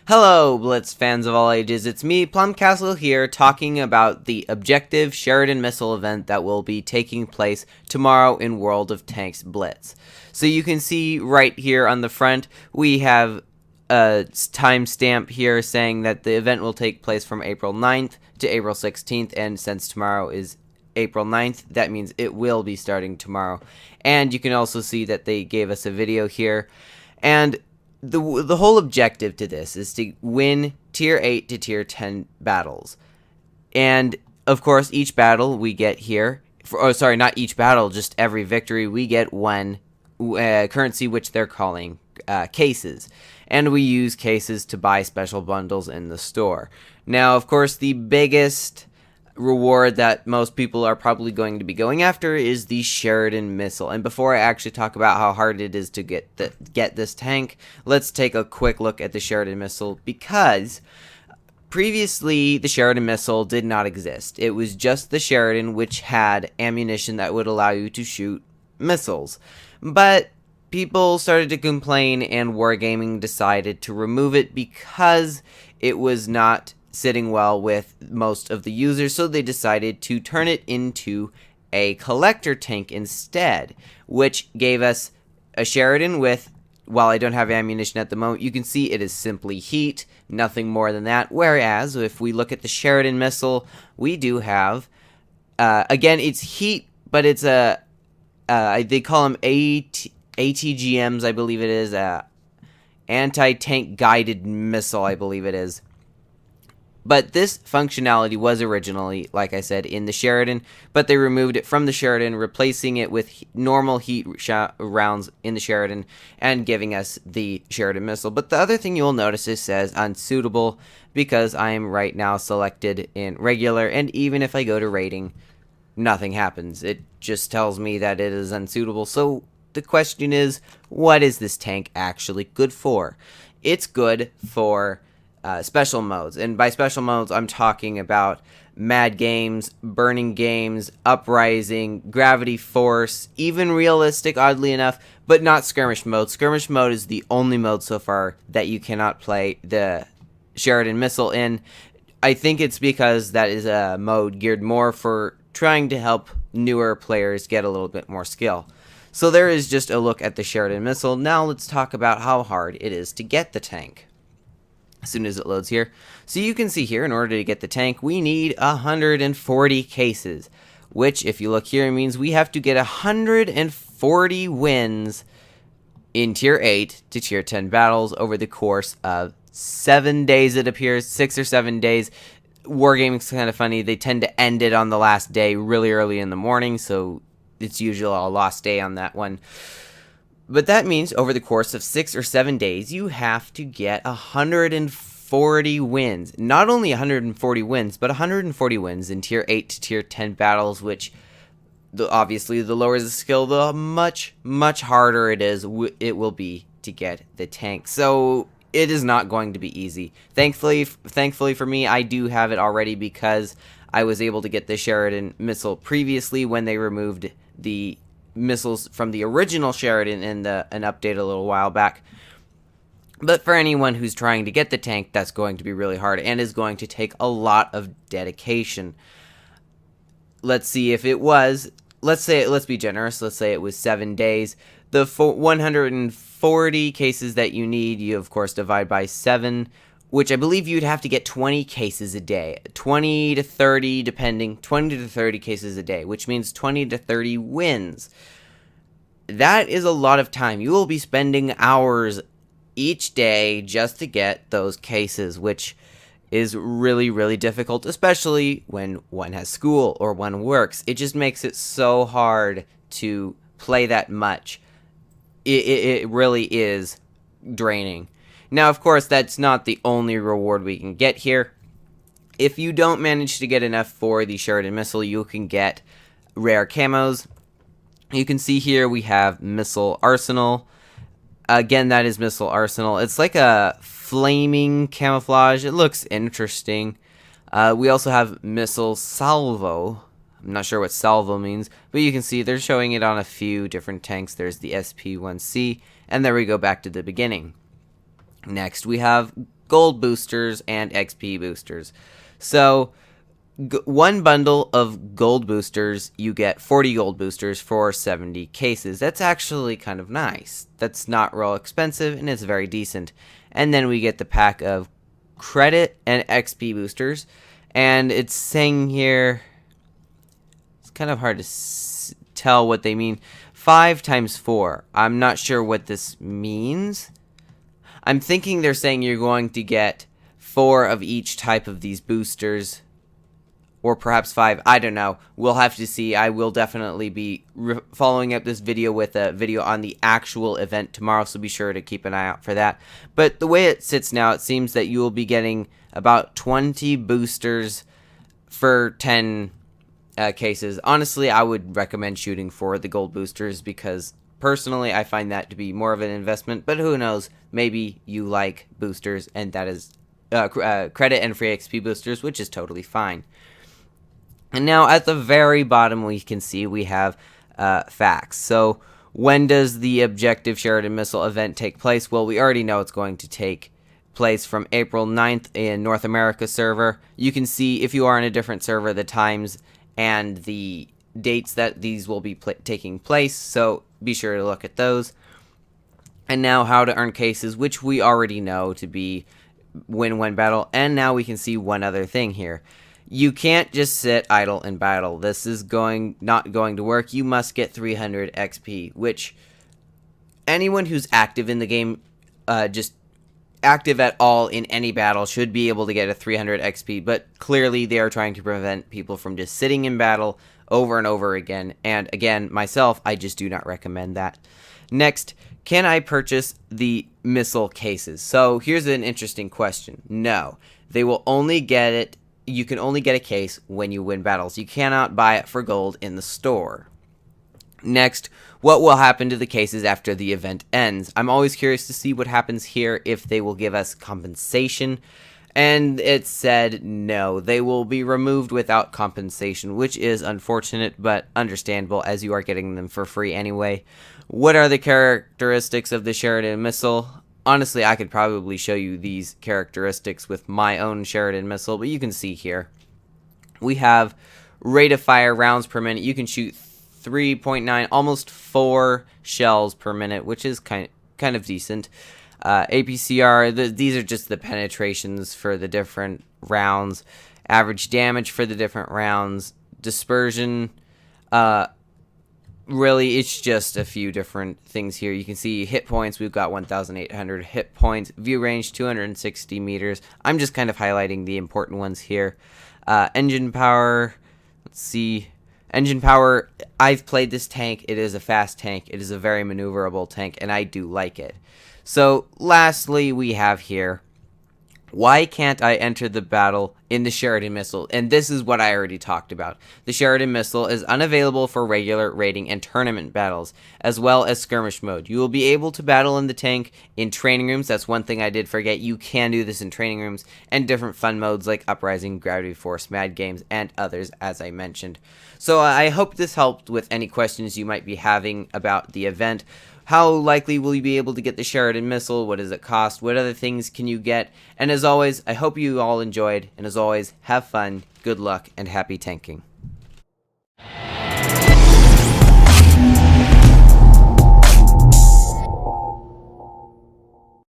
Hello, Blitz fans of all ages. It's me, Plumcastle, here, talking about the Objective Sheridan Missile event that will be taking place tomorrow in World of Tanks Blitz. So you can see right here on the front, we have a timestamp here saying that the event will take place from April 9th to April 16th, and since tomorrow is April 9th, that means it will be starting tomorrow. And you can also see that they gave us a video here, and the whole objective to this is to win tier 8 to tier 10 battles. And of course, each battle we get here, not each battle, just every victory, we get one currency, which they're calling cases. And we use cases to buy special bundles in the store. Now, of course, the biggest reward that most people are probably going to be going after is the Sheridan Missile. And before I actually talk about how hard it is to get this tank, let's take a quick look at the Sheridan Missile, because previously the Sheridan Missile did not exist. It was just the Sheridan, which had ammunition that would allow you to shoot missiles. But people started to complain, and Wargaming decided to remove it because it was not sitting well with most of the users, so they decided to turn it into a collector tank instead, which gave us a Sheridan with, while I don't have ammunition at the moment, you can see it is simply heat, nothing more than that. Whereas if we look at the Sheridan Missile, we do have again, it's heat, but it's they call them ATGMs, I believe it is, anti-tank guided missile, I believe it is. But this functionality was originally, like I said, in the Sheridan, but they removed it from the Sheridan, replacing it with normal heat rounds in the Sheridan and giving us the Sheridan Missile. But the other thing you'll notice, it says unsuitable, because I am right now selected in regular, and even if I go to rating, nothing happens. It just tells me that it is unsuitable. So the question is, what is this tank actually good for? It's good for special modes, and by special modes I'm talking about Mad Games, Burning Games, Uprising, Gravity Force, even Realistic, oddly enough, but not Skirmish mode. Skirmish mode is the only mode so far that you cannot play the Sheridan Missile in. I think it's because that is a mode geared more for trying to help newer players get a little bit more skill. So there is just a look at the Sheridan Missile. Now let's talk about how hard it is to get the tank as soon as it loads here. So you can see here, in order to get the tank, we need 140 cases, which, if you look here, means we have to get 140 wins in tier 8 to tier 10 battles over the course of 7 days, it appears, 6 or 7 days. Wargaming's kind of funny. They tend to end it on the last day really early in the morning, so it's usually a lost day on that one. But that means over the course of 6 or 7 days, you have to get 140 wins. Not only 140 wins, but 140 wins in tier 8 to tier 10 battles, which obviously the lower the skill, the much harder it will be to get the tank. So it is not going to be easy. Thankfully for me, I do have it already, because I was able to get the Sheridan Missile previously when they removed the missiles from the original Sheridan in an update a little while back. But for anyone who's trying to get the tank, that's going to be really hard and is going to take a lot of dedication. Let's see if it was, let's be generous, let's say it was 7 days. The 140 cases that you need, you of course divide by 7, which I believe you'd have to get 20 cases a day. 20 to 30, depending, 20 to 30 cases a day, which means 20 to 30 wins. That is a lot of time. You will be spending hours each day just to get those cases, which is really difficult, especially when one has school or one works. It just makes it so hard to play that much. It really is draining. Now, of course, that's not the only reward we can get here. If you don't manage to get enough for the Sheridan Missile, you can get rare camos. You can see here we have Missile Arsenal. Again, that is Missile Arsenal. It's like a flaming camouflage. It looks interesting. We also have Missile Salvo. I'm not sure what salvo means, but you can see they're showing it on a few different tanks. There's the SP-1C, and there we go back to the beginning. Next, we have gold boosters and XP boosters. So one bundle of gold boosters, you get 40 gold boosters for 70 cases. That's actually kind of nice. That's not real expensive, and it's very decent. And then we get the pack of credit and XP boosters, and it's saying here, it's kind of hard to tell what they mean. 5 times 4. I'm not sure what this means. I'm thinking they're saying you're going to get 4 of each type of these boosters, or perhaps 5. I don't know. We'll have to see. I will definitely be following up this video with a video on the actual event tomorrow, so be sure to keep an eye out for that. But the way it sits now, it seems that you will be getting about 20 boosters for 10 cases. Honestly, I would recommend shooting for the gold boosters because personally I find that to be more of an investment, but who knows, maybe you like boosters and that is credit and free XP boosters, which is totally fine. And now at the very bottom we can see we have facts. So when does the Objective Sheridan Missile event take place? Well, we already know it's going to take place from April 9th in North America server. You can see if you are in a different server the times and the dates that these will be taking place, so be sure to look at those. And now how to earn cases, which we already know to be win one battle. And now we can see one other thing here. You can't just sit idle in battle. This is not going to work. You must get 300 XP, which anyone who's active in the game, just active at all in any battle, should be able to get a 300 XP, but clearly they are trying to prevent people from just sitting in battle over and over again, and again, myself, I just do not recommend that. Next, can I purchase the missile cases? So here's an interesting question. No, they will only get it, you can only get a case when you win battles. You cannot buy it for gold in the store. Next, what will happen to the cases after the event ends? I'm always curious to see what happens here, if they will give us compensation. And it said no, they will be removed without compensation, which is unfortunate but understandable as you are getting them for free anyway. What are the characteristics of the Sheridan Missile? Honestly, I could probably show you these characteristics with my own Sheridan Missile, but you can see here. We have rate of fire rounds per minute. You can shoot 3.9, almost 4 shells per minute, which is kind of decent. APCR, these are just the penetrations for the different rounds. Average damage for the different rounds. Dispersion, really, it's just a few different things here. You can see hit points. We've got 1,800 hit points. View range, 260 meters. I'm just kind of highlighting the important ones here. Engine power, let's see. Engine power, I've played this tank. It is a fast tank. It is a very maneuverable tank, and I do like it. So, lastly, we have here, why can't I enter the battle in the Sheridan Missile? And this is what I already talked about. The Sheridan Missile is unavailable for regular raiding and tournament battles, as well as skirmish mode. You will be able to battle in the tank in training rooms. That's one thing I did forget. You can do this in training rooms, and different fun modes like Uprising, Gravity Force, Mad Games, and others, as I mentioned. So I hope this helped with any questions you might be having about the event. How likely will you be able to get the Sheridan Missile? What does it cost? What other things can you get? And as always, I hope you all enjoyed. And as always, have fun, good luck, and happy tanking.